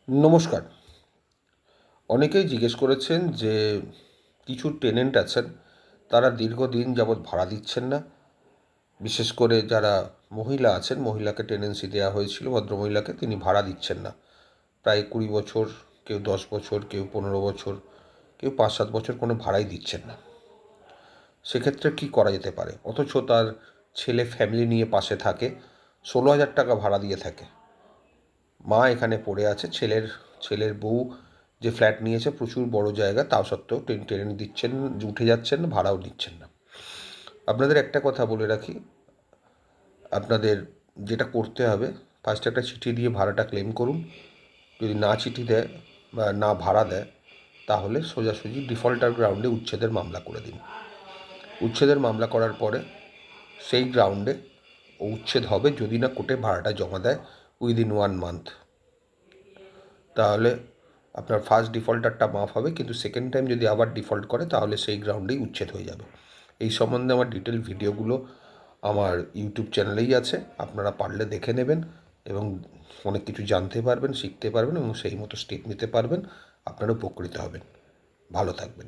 নমস্কার। অনেকেই জিজ্ঞেস করেছেন যে কিছু টেনেন্ট আছেন তারা দীর্ঘদিন যাবৎ ভাড়া দিচ্ছেন না। বিশেষ করে যারা মহিলা আছেন, মহিলাকে টেনেন্সি দেওয়া হয়েছিল, ভদ্রমহিলাকে, তিনি ভাড়া দিচ্ছেন না। প্রায় 20 বছর, কেউ 10 বছর, কেউ 15 বছর, কেউ 5-7 বছর কোনো ভাড়াই দিচ্ছেন না। সেক্ষেত্রে কী করা যেতে পারে? অথচ তার ছেলে ফ্যামিলি নিয়ে পাশে থাকে, 16,000 টাকা ভাড়া দিয়ে থাকে। মা এখানে পড়ে আছে, ছেলের বউ যে ফ্ল্যাট নিয়েছে প্রচুর বড় জায়গা, তাও সত্ত্বেও টেনেন্ট দিচ্ছেন, উঠে যাচ্ছেন না, ভাড়াও দিচ্ছেন না। আপনাদের একটা কথা বলে রাখি, আপনাদের যেটা করতে হবে, ফার্স্টে একটা চিঠি দিয়ে ভাড়াটা ক্লেম করুন। যদি না চিঠি দেয় বা না ভাড়া দেয়, তাহলে সোজাসুজি ডিফল্টার গ্রাউন্ডে উচ্ছেদের মামলা করে দিন। উচ্ছেদের মামলা করার পরে সেই গ্রাউন্ডে উচ্ছেদ হবে যদি না কোর্টে ভাড়াটা জমা দেয় উইদিন 1 মান্থ। তাহলে আপনার ফার্স্ট ডিফল্টারটা মাফ হবে, কিন্তু সেকেন্ড টাইম যদি আবার ডিফল্ট করে তাহলে সেই গ্রাউন্ডেই উচ্ছেদ হয়ে যাবে। এই সম্বন্ধে আমার ডিটেল ভিডিওগুলো আমার ইউটিউব চ্যানেলেই আছে, আপনারা পারলে দেখে নেবেন এবং অনেক কিছু জানতে পারবেন, শিখতে পারবেন এবং সেই মতো স্টেপ নিতে পারবেন। আপনারা উপকৃত হবেন। ভালো থাকবেন।